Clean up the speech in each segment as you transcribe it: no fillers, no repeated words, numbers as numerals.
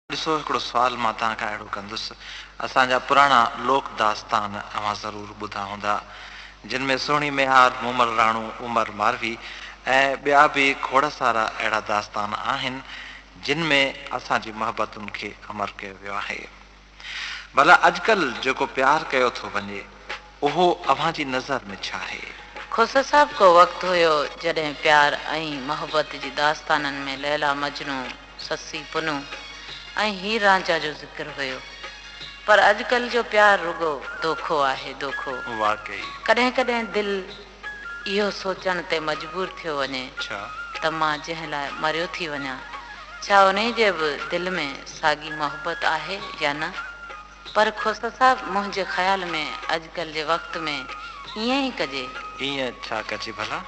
ॾिसो हिकिड़ो सुवाल मां तव्हांखां अहिड़ो कंदुसि। असांजा पुराणा लोक दास्तान अव्हां ज़रूरु ॿुधा हूंदा, जिन में सुहिणी मेहार, मूमल राणो, उमर मारवी ऐं ॿिया बि खोड़ सारा अहिड़ा दास्तान आहिनि जिन में असांजी मोहबतुनि खे अमर कयो वियो आहे। भला अॼुकल्ह जेको प्यारु कयो थो वञे उहो अव्हां जी नज़र में छा आहे? खोसा साहब को वक़्तु हुयो जॾहिं प्यार ऐं मोहबत जी दास्ताननि में लैला मजनू, ससी पुनू ऐं हीर रांझा जो ज़िक्र हुयो। पर अॼुकल्ह जो प्यार रुगो दोखो आहे, दोखो। वाकई कॾहिं कॾहिं दिलि इहो सोचण ते मजबूर थियो वञे त मां जंहिं लाइ मरियो थी वञा, छा उन जे बि दिलि में साॻी मोहबत आहे या न। पर खोसा साहब, मुंहिंजे ख़्याल में अॼुकल्ह जे वक़्त में ईअं ई कजे। ईअं छा कजे भला?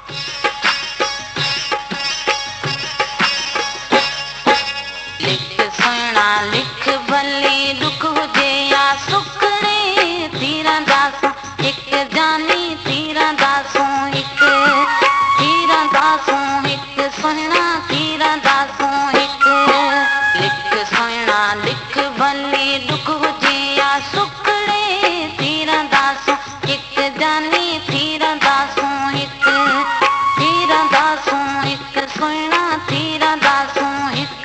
लिख सुहिणा लिख, भली दुख हुजे या सुख रे, तीरंदासूं हिकु जानी, तीरंदासूं हिकु, तीरंदासूं हिकु सुहिणा, तीरंदासूं हिकु। लिख सुहिणा लिख, भली दुख हुजे या सुख रे, तीरंदासूं हिकु जानी, तीरंदासूं हिकु, तीरंदासूं हिकु सुहिणा, तीरंदासूं हिकु।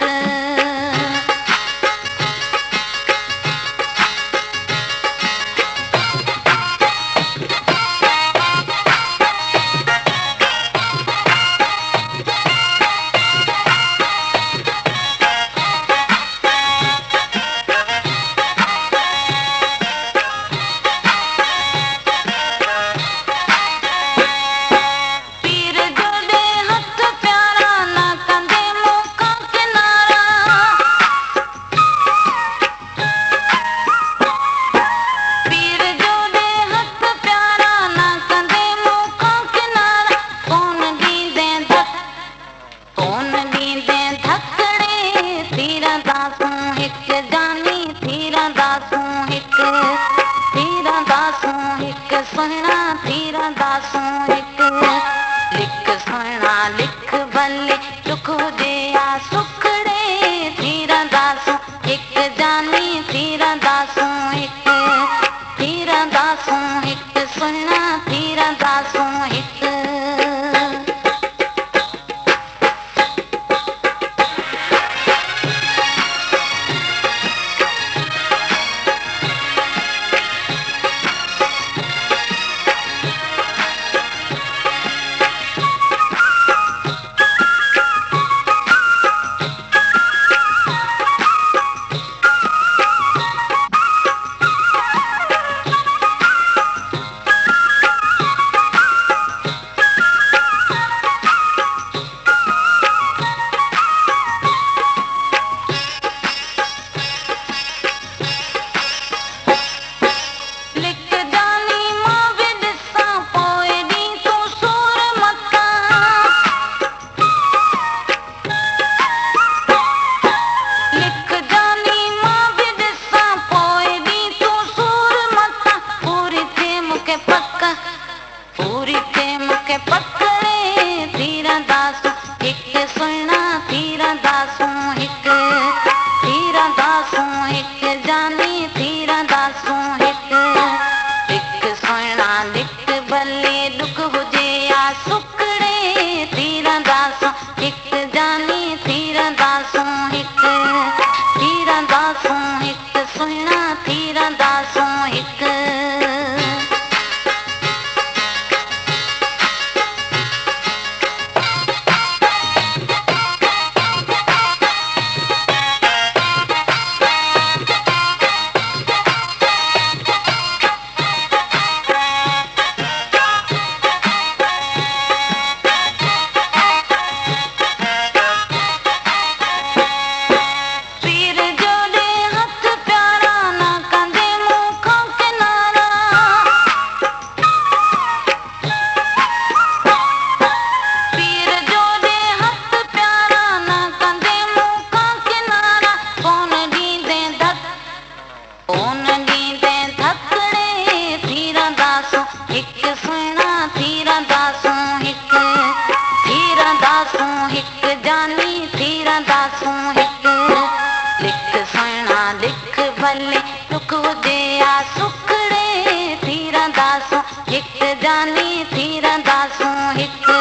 सुहिणा लिख भले दुख हुजे या सुखड़े थी रहंदासूं हिकु जानी थी रहंदासूं हिकु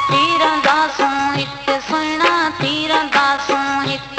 थी रहंदासूं हिकु सुहिणा थी रहंदासूं हिकु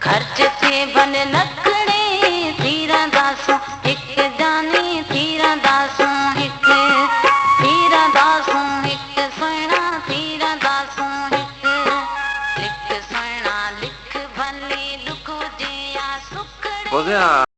खर्च थे भले लखड़े थी रहंदासूं हिकु जानी थी रहंदासूं हिकु थी रहंदासूं हिकु सुहिणा थी रहंदासूं हिकु लिख सुहिणा लिख भले दुख हुजे या सुखड़े